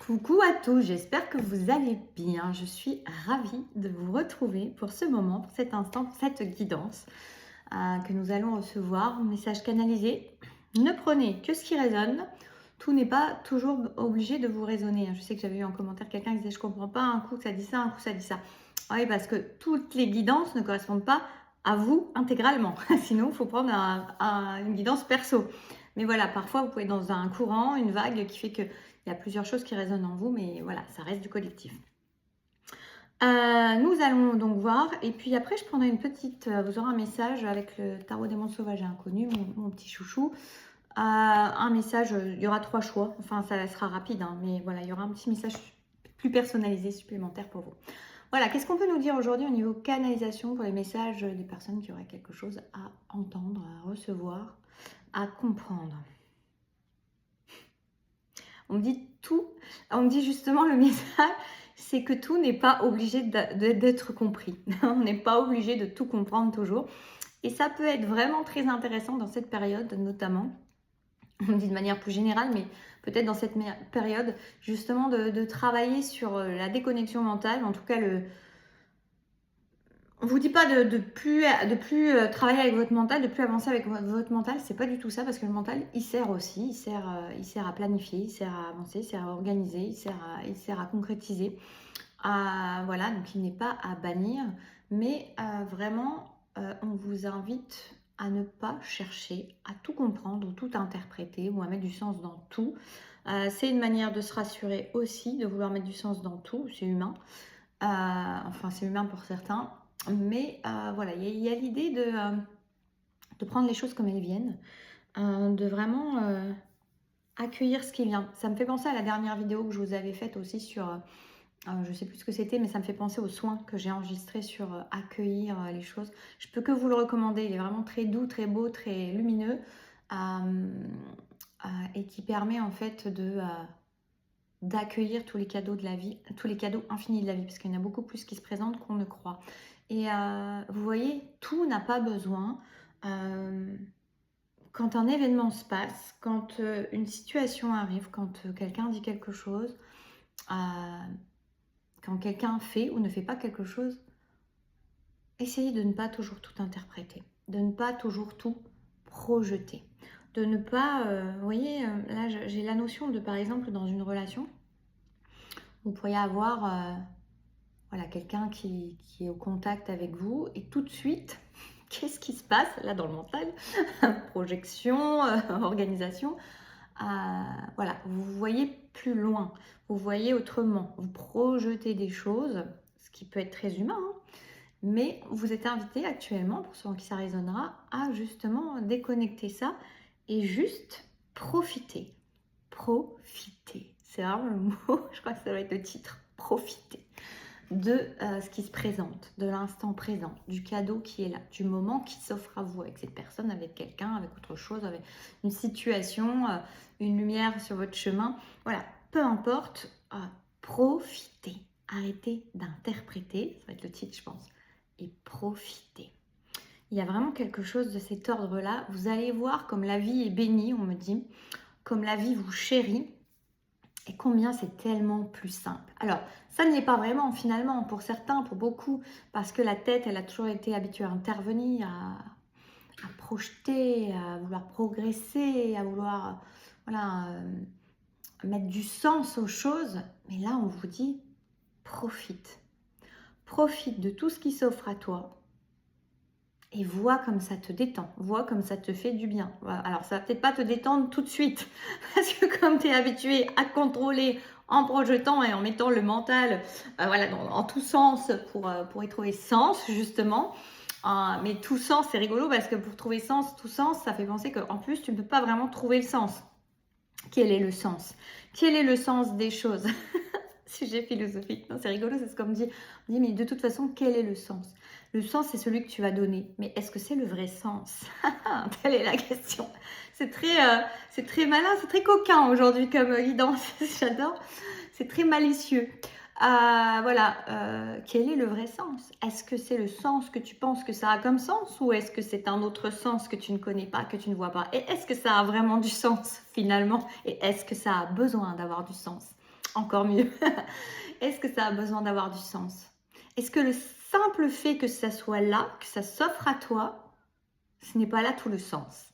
Coucou à tous, j'espère que vous allez bien. Je suis ravie de vous retrouver pour ce moment, pour cet instant, pour cette guidance que nous allons recevoir. Message canalisé. Ne prenez que ce qui résonne. Tout n'est pas toujours obligé de vous résonner. Je sais que j'avais eu en commentaire quelqu'un qui disait « je ne comprends pas, un coup ça dit ça, un coup ça dit ça ». Oui, parce que toutes les guidances ne correspondent pas à vous intégralement. Sinon, il faut prendre une guidance perso. Mais voilà, parfois vous pouvez être dans un courant, une vague qui fait que il y a plusieurs choses qui résonnent en vous, mais voilà, ça reste du collectif. Nous allons donc voir, et puis après je prendrai une petite, vous aurez un message avec le tarot des mondes sauvages et inconnus, mon petit chouchou. Un message, il y aura 3 choix, enfin ça sera rapide, hein, mais voilà, il y aura un petit message plus personnalisé, supplémentaire pour vous. Voilà, qu'est-ce qu'on peut nous dire aujourd'hui au niveau canalisation pour les messages des personnes qui auraient quelque chose à entendre, à recevoir, à comprendre? On me dit tout, on me dit justement le message, c'est que tout n'est pas obligé d'être compris. On n'est pas obligé de tout comprendre toujours. Et ça peut être vraiment très intéressant dans cette période notamment. On me dit de manière plus générale, mais peut-être dans cette période, justement de travailler sur la déconnexion mentale, en tout cas on vous dit pas de plus travailler avec votre mental, de plus avancer avec votre mental, c'est pas du tout ça, parce que le mental, il sert aussi, il sert à planifier, il sert à avancer, il sert à organiser, il sert à concrétiser. Voilà, donc il n'est pas à bannir, mais vraiment, on vous invite à ne pas chercher à tout comprendre ou tout interpréter ou à mettre du sens dans tout. C'est une manière de se rassurer aussi, de vouloir mettre du sens dans tout, c'est humain. Enfin, c'est humain pour certains. Mais voilà, il y a l'idée de prendre les choses comme elles viennent, de vraiment accueillir ce qui vient. Ça me fait penser à la dernière vidéo que je vous avais faite aussi sur, je ne sais plus ce que c'était, mais ça me fait penser aux soins que j'ai enregistrés sur accueillir les choses. Je peux que vous le recommander, il est vraiment très doux, très beau, très lumineux, et qui permet en fait d'accueillir tous les cadeaux de la vie, tous les cadeaux infinis de la vie, parce qu'il y en a beaucoup plus qui se présentent qu'on ne croit. Et vous voyez, tout n'a pas besoin. Quand un événement se passe, quand une situation arrive, quand quelqu'un dit quelque chose, quand quelqu'un fait ou ne fait pas quelque chose, essayez de ne pas toujours tout interpréter, de ne pas toujours tout projeter, de ne pas, vous voyez, là j'ai la notion de, par exemple, dans une relation, vous pourriez avoir voilà, quelqu'un qui est au contact avec vous et tout de suite, qu'est-ce qui se passe là dans le mental? Projection, organisation. Voilà, vous voyez plus loin, vous voyez autrement, vous projetez des choses, ce qui peut être très humain, hein, mais vous êtes invité actuellement, pour ceux en qui ça résonnera, à justement déconnecter ça et juste profiter. Profiter, c'est vraiment le mot, je crois que ça doit être le titre, profiter de ce qui se présente, de l'instant présent, du cadeau qui est là, du moment qui s'offre à vous avec cette personne, avec quelqu'un, avec autre chose, avec une situation, une lumière sur votre chemin. Voilà, peu importe, profitez. Arrêtez d'interpréter, ça va être le titre je pense, et profitez. Il y a vraiment quelque chose de cet ordre-là. Vous allez voir comme la vie est bénie, on me dit, comme la vie vous chérit, et combien c'est tellement plus simple. Alors, ça ne l'est pas vraiment finalement pour certains, pour beaucoup, parce que la tête, elle a toujours été habituée à intervenir, à projeter, à vouloir progresser, à vouloir voilà, mettre du sens aux choses. Mais là, on vous dit, profite. Profite de tout ce qui s'offre à toi. Et vois comme ça te détend, vois comme ça te fait du bien. Alors ça va peut-être pas te détendre tout de suite, parce que comme tu es habitué à contrôler en projetant et en mettant le mental voilà, en tout sens pour y trouver sens justement, mais tout sens c'est rigolo parce que pour trouver sens, tout sens, ça fait penser qu'en plus tu ne peux pas vraiment trouver le sens. Quel est le sens? Quel est le sens des choses? Sujet philosophique, c'est rigolo, c'est ce qu'on me dit. On me dit, mais de toute façon, quel est le sens? Le sens, c'est celui que tu vas donner. Mais est-ce que c'est le vrai sens? Telle est la question. C'est très malin, c'est très coquin aujourd'hui comme guidance. J'adore. C'est très malicieux. Voilà. Quel est le vrai sens? Est-ce que c'est le sens que tu penses que ça a comme sens? Ou est-ce que c'est un autre sens que tu ne connais pas, que tu ne vois pas? Et est-ce que ça a vraiment du sens finalement? Et est-ce que ça a besoin d'avoir du sens? Encore mieux. Est-ce que ça a besoin d'avoir du sens? Est-ce que le simple fait que ça soit là, que ça s'offre à toi, ce n'est pas là tout le sens?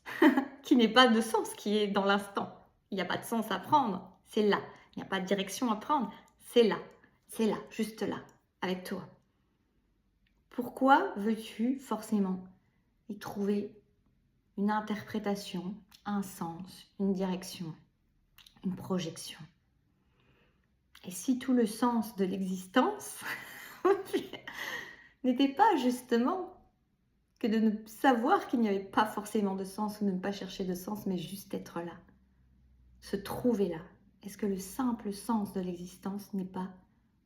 Qui n'est pas de sens, qui est dans l'instant. Il n'y a pas de sens à prendre, c'est là. Il n'y a pas de direction à prendre, c'est là, juste là, avec toi. Pourquoi veux-tu forcément y trouver une interprétation, un sens, une direction, une projection? Et si tout le sens de l'existence n'était pas justement que de ne savoir qu'il n'y avait pas forcément de sens ou de ne pas chercher de sens, mais juste être là, se trouver là. Est-ce que le simple sens de l'existence n'est pas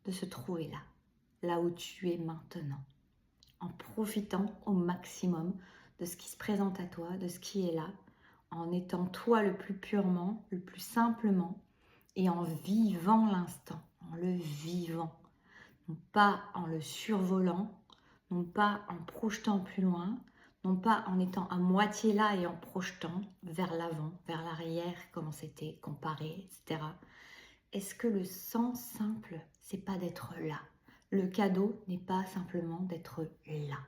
de se trouver là, là où tu es maintenant, en profitant au maximum de ce qui se présente à toi, de ce qui est là, en étant toi le plus purement, le plus simplement, et en vivant l'instant, en le vivant, non pas en le survolant, non pas en projetant plus loin, non pas en étant à moitié là et en projetant vers l'avant, vers l'arrière, comment c'était, comparé, etc. Est-ce que le sens simple, c'est pas d'être là? Le cadeau n'est pas simplement d'être là,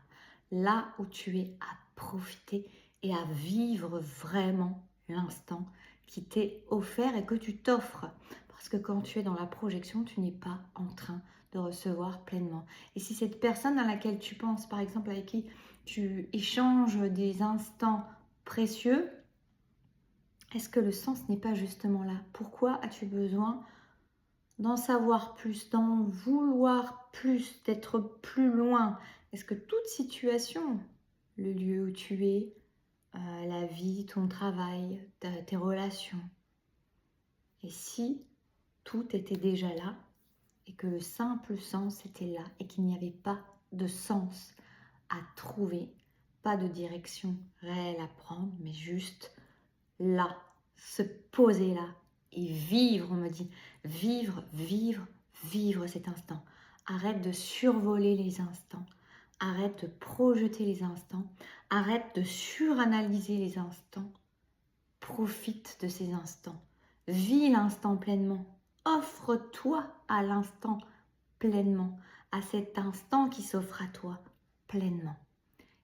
là où tu es à profiter et à vivre vraiment l'instant qui t'est offert et que tu t'offres. Parce que quand tu es dans la projection, tu n'es pas en train de recevoir pleinement. Et si cette personne à laquelle tu penses, par exemple avec qui tu échanges des instants précieux, est-ce que le sens n'est pas justement là? Pourquoi as-tu besoin d'en savoir plus, d'en vouloir plus, d'être plus loin? Est-ce que toute situation, le lieu où tu es, la vie, ton travail, tes relations, et si tout était déjà là et que le simple sens était là et qu'il n'y avait pas de sens à trouver, pas de direction réelle à prendre, mais juste là, se poser là et vivre, on me dit, vivre, vivre, vivre cet instant. Arrête de survoler les instants, arrête de projeter les instants, arrête de suranalyser les instants. Profite de ces instants, vis l'instant pleinement, offre-toi à l'instant pleinement, à cet instant qui s'offre à toi pleinement.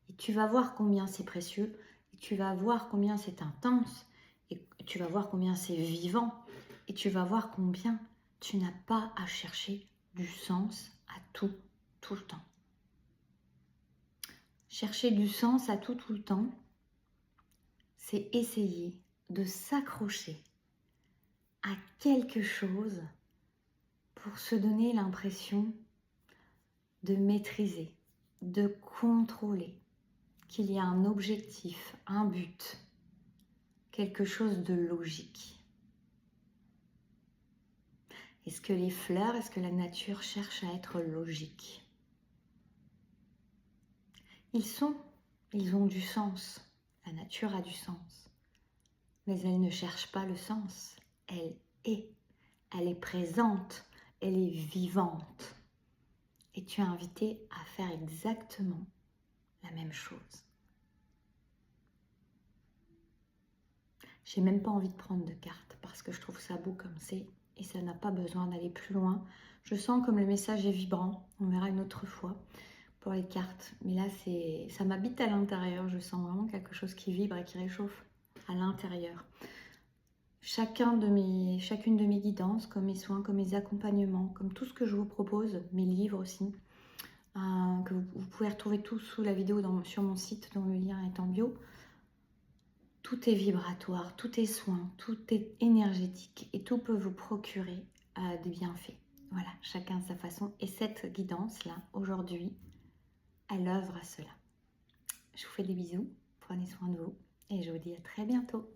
Et tu vas voir combien c'est précieux, et tu vas voir combien c'est intense, et tu vas voir combien c'est vivant, et tu vas voir combien tu n'as pas à chercher du sens à tout, tout le temps. Chercher du sens à tout, tout le temps, c'est essayer de s'accrocher à quelque chose pour se donner l'impression de maîtriser, de contrôler, qu'il y a un objectif, un but, quelque chose de logique. Est-ce que les fleurs, est-ce que la nature cherche à être logique? Ils ont du sens. La nature a du sens. Mais elle ne cherche pas le sens. Elle est présente, elle est vivante. Et tu es invité à faire exactement la même chose. J'ai même pas envie de prendre de cartes parce que je trouve ça beau comme c'est et ça n'a pas besoin d'aller plus loin. Je sens comme le message est vibrant, on verra une autre fois pour les cartes. Mais là, ça m'habite à l'intérieur, je sens vraiment quelque chose qui vibre et qui réchauffe à l'intérieur. Chacune de mes guidances, comme mes soins, comme mes accompagnements, comme tout ce que je vous propose, mes livres aussi, que vous pouvez retrouver tout sous la vidéo sur mon site dont le lien est en bio. Tout est vibratoire, tout est soin, tout est énergétique et tout peut vous procurer des bienfaits. Voilà, chacun à sa façon. Et cette guidance-là, aujourd'hui, elle œuvre à cela. Je vous fais des bisous, prenez soin de vous et je vous dis à très bientôt.